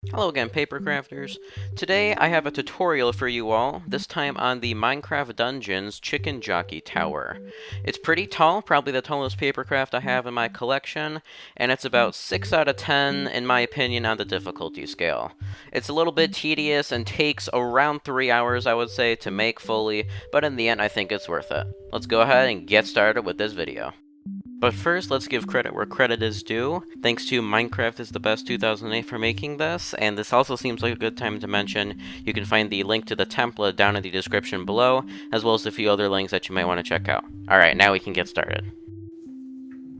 Hello again, Papercrafters. Today I have a tutorial for you all, this time on the Minecraft Dungeons Chicken Jockey Tower. It's pretty tall, probably the tallest papercraft I have in my collection, and it's about 6 out of 10 in my opinion on the difficulty scale. It's a little bit tedious and takes around 3 hours I would say to make fully, but in the end I think it's worth it. Let's go ahead and get started with this video. But first, let's give credit where credit is due. Thanks to Minecraft is the best 2008 for making this, and this also seems like a good time to mention you can find the link to the template down in the description below, as well as a few other links that you might want to check out. Alright, now we can get started.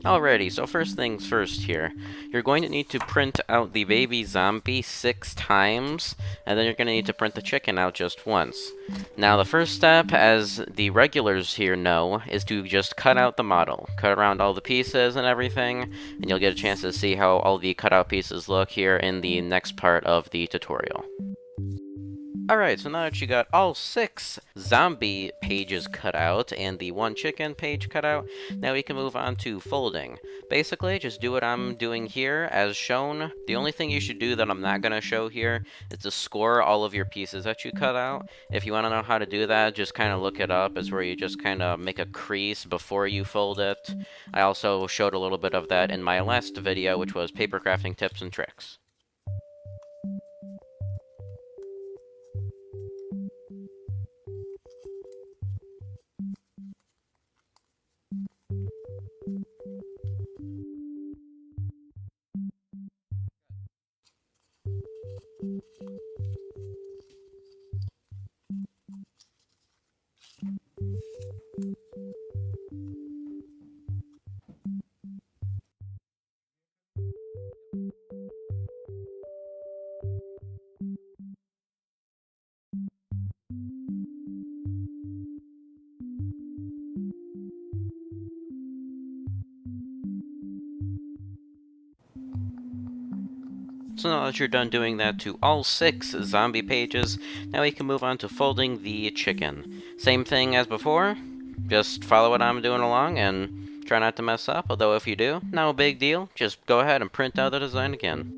Alrighty, so first things first here. You're going to need to print out the baby zombie 6 times, and then you're going to need to print the chicken out just once. Now the first step, as the regulars here know, is to just cut out the model. Cut around all the pieces and everything, and you'll get a chance to see how all the cutout pieces look here in the next part of the tutorial. Alright, so now that you got all 6 zombie pages cut out and the 1 chicken page cut out, now we can move on to folding. Basically, just do what I'm doing here as shown. The only thing you should do that I'm not going to show here is to score all of your pieces that you cut out. If you want to know how to do that, just kind of look it up. It's where you just kind of make a crease before you fold it. I also showed a little bit of that in my last video, which was paper crafting tips and tricks. So now that you're done doing that to all 6 zombie pages, now we can move on to folding the chicken. Same thing as before, just follow what I'm doing along and try not to mess up, although if you do, no big deal, just go ahead and print out the design again.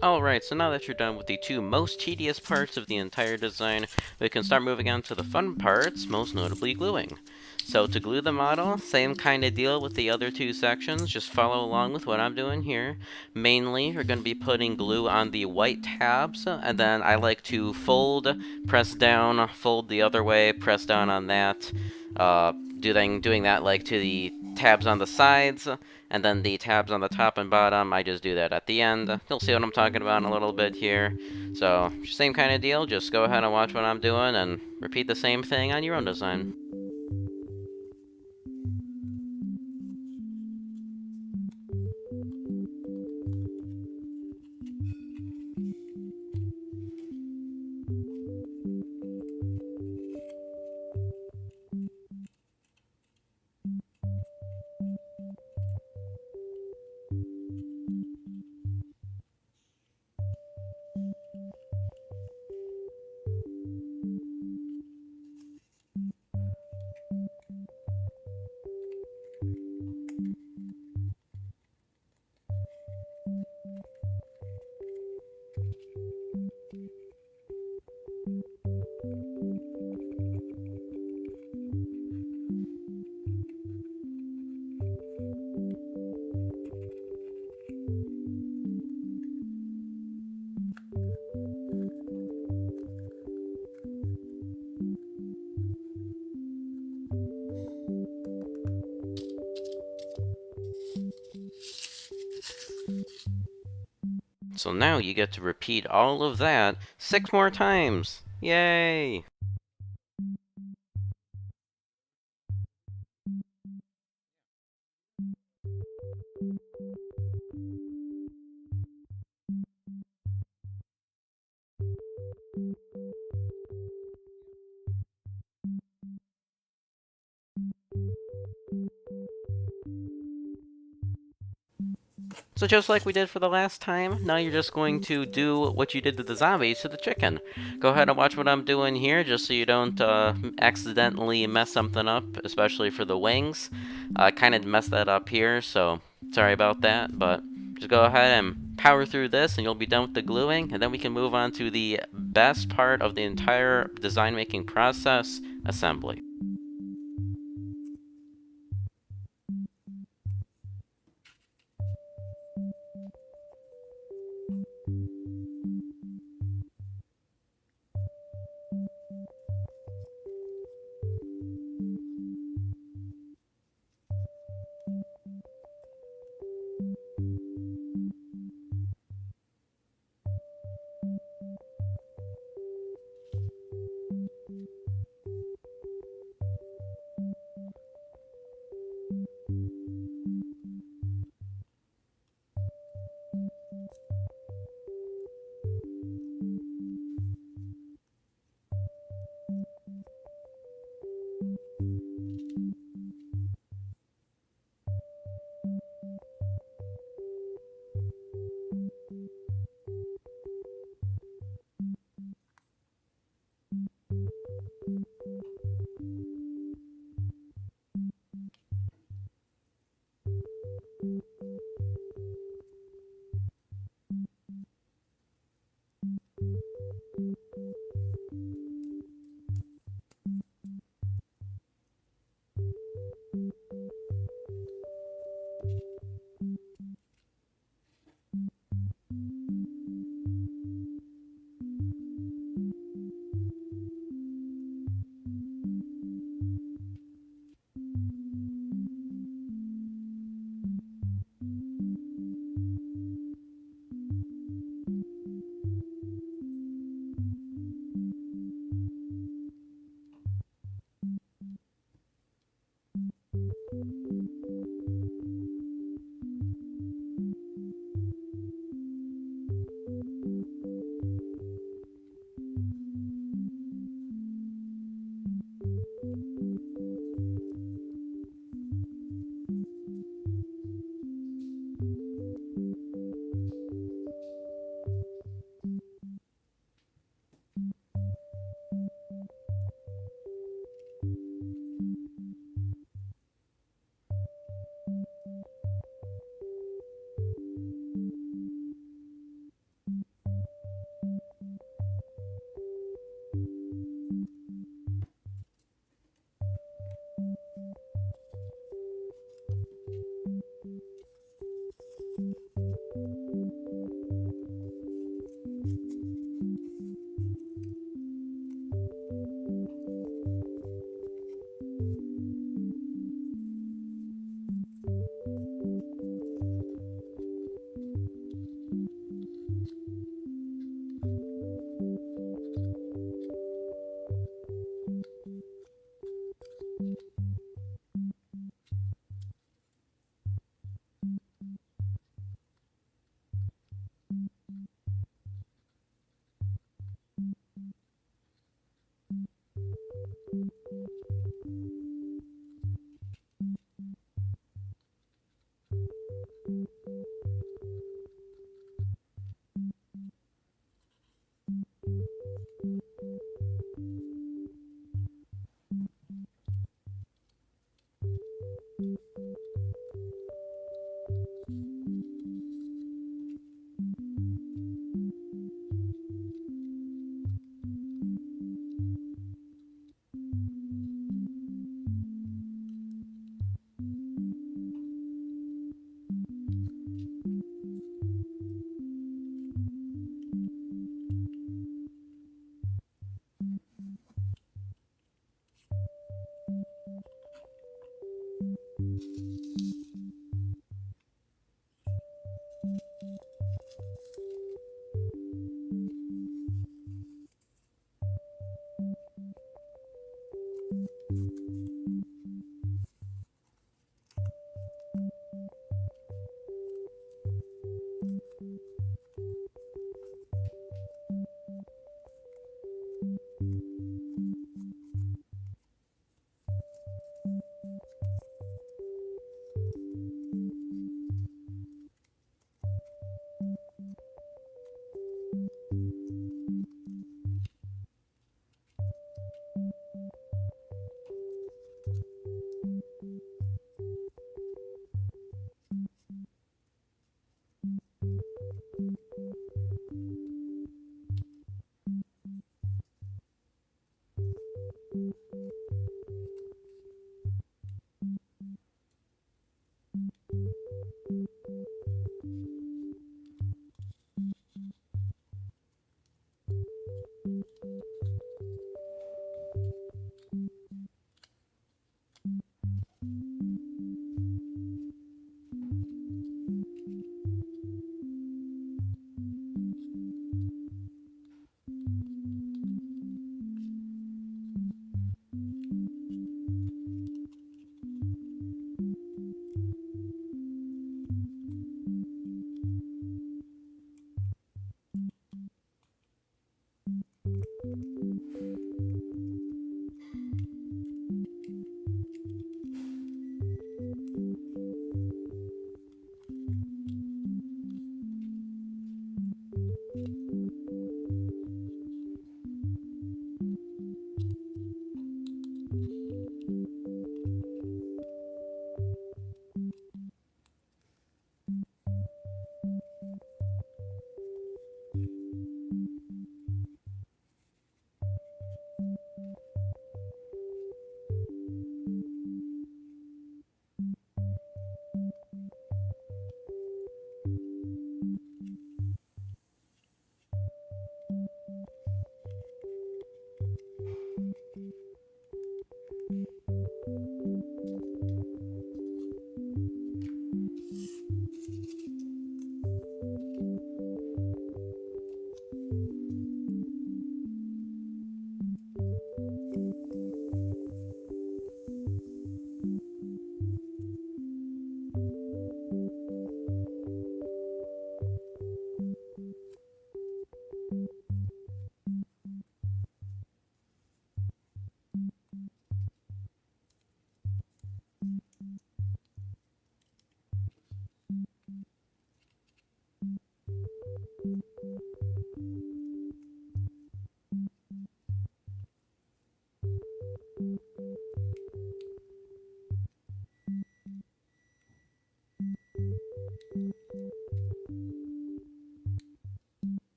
Alright, so now that you're done with the two most tedious parts of the entire design, we can start moving on to the fun parts, most notably gluing. So to glue the model, same kind of deal with the other two sections, just follow along with what I'm doing here. Mainly, you're going to be putting glue on the white tabs, and then I like to fold, press down, fold the other way, press down on that, doing that like to the tabs on the sides, and then the tabs on the top and bottom, I just do that at the end. You'll see what I'm talking about in a little bit here. So, same kind of deal, just go ahead and watch what I'm doing and repeat the same thing on your own design. So now you get to repeat all of that 6 more times! Yay! So just like we did for the last time, now you're just going to do what you did to the zombies to the chicken. Go ahead and watch what I'm doing here, just so you don't accidentally mess something up, especially for the wings. I kind of messed that up here, so sorry about that, but just go ahead and power through this and you'll be done with the gluing, and then we can move on to the best part of the entire design making process, assembly.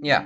Yeah.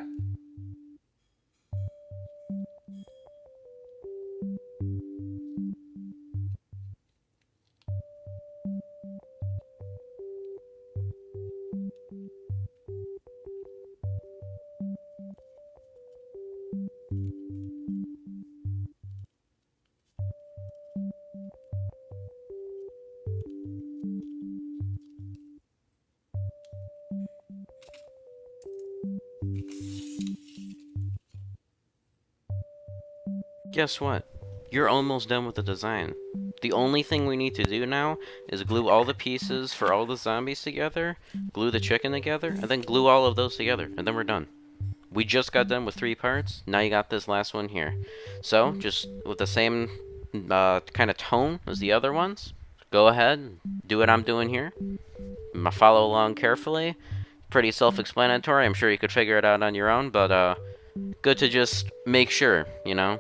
Guess what? You're almost done with the design. The only thing we need to do now is glue all the pieces for all the zombies together, glue the chicken together, and then glue all of those together, and then we're done. We just got done with 3 parts, now you got this last one here. So, just with the same kind of tone as the other ones, go ahead, do what I'm doing here, follow along carefully, pretty self-explanatory. I'm sure you could figure it out on your own, but good to just make sure, you know?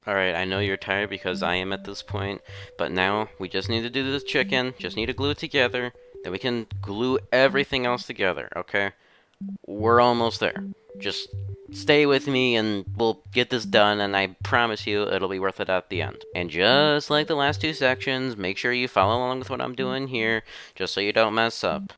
Alright, I know you're tired because I am at this point, but now we just need to do this chicken, just need to glue it together, then we can glue everything else together, okay? We're almost there. Just stay with me and we'll get this done, and I promise you it'll be worth it at the end. And just like the last two sections, make sure you follow along with what I'm doing here, just so you don't mess up.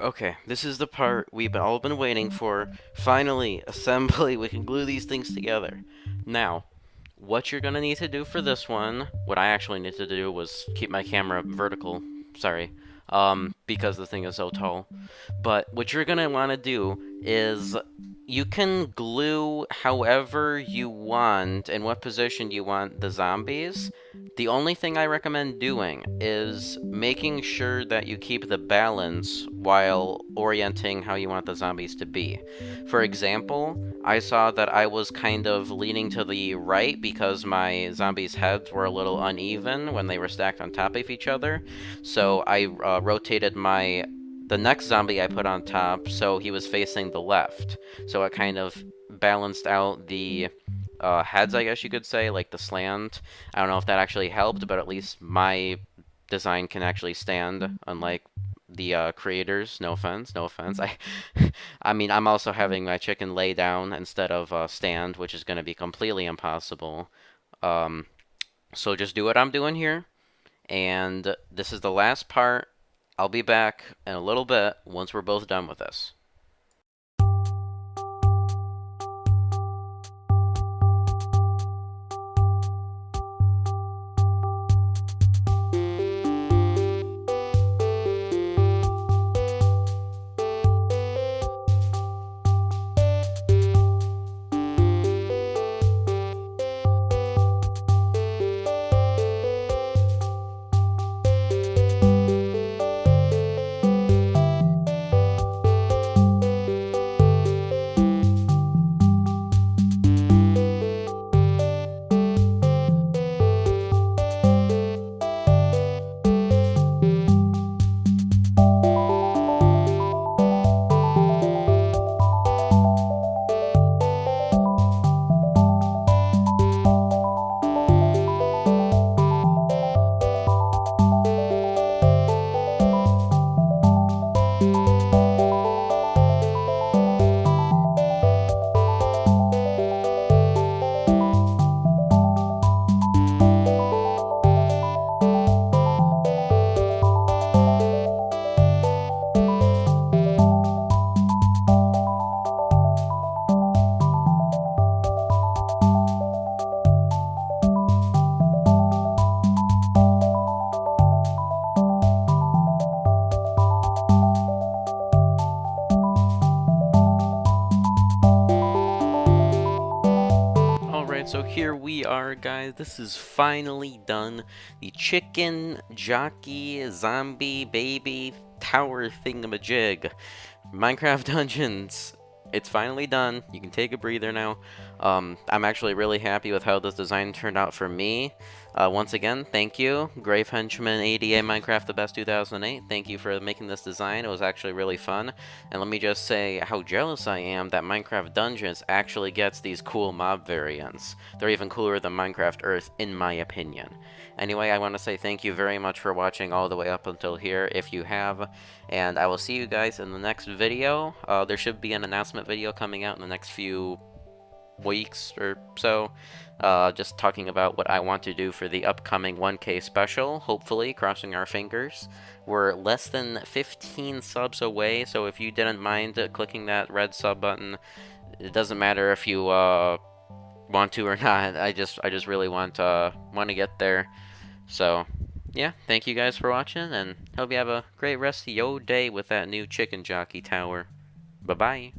Okay, this is the part we've all been waiting for. Finally, assembly, we can glue these things together. Now, what you're gonna need to do for this one, what I actually need to do was keep my camera vertical, sorry, because the thing is so tall. But what you're gonna wanna do is you can glue however you want and what position you want the zombies. The only thing I recommend doing is making sure that you keep the balance while orienting how you want the zombies to be. For example, I saw that I was kind of leaning to the right because my zombies' heads were a little uneven when they were stacked on top of each other. So I rotated the next zombie I put on top so he was facing the left. So it kind of balanced out the heads, I guess you could say, like the slant. I don't know if that actually helped, but at least my design can actually stand, unlike the creators. No offense, no offense. I mean, I'm also having my chicken lay down instead of stand, which is going to be completely impossible. Um, so just do what I'm doing here, and this is the last part. I'll be back in a little bit once we're both done with this. Alright, so here we are, guys. This is finally done. The chicken jockey zombie baby tower thingamajig. Minecraft Dungeons. It's finally done. You can take a breather now. I'm actually really happy with how this design turned out for me. Once again, thank you, Grave Henchman ADA Minecraft the Best 2008. Thank you for making this design. It was actually really fun. And let me just say how jealous I am that Minecraft Dungeons actually gets these cool mob variants. They're even cooler than Minecraft Earth, in my opinion. Anyway, I want to say thank you very much for watching all the way up until here, if you have. And I will see you guys in the next video. There should be an announcement video coming out in the next few weeks or so, just talking about what I want to do for the upcoming 1K special, hopefully, crossing our fingers. We're less than 15 subs away, so if you didn't mind clicking that red sub button, it doesn't matter if you want to or not. I just really want to get there. So yeah, thank you guys for watching, and hope you have a great rest of your day with that new chicken jockey tower. Bye bye.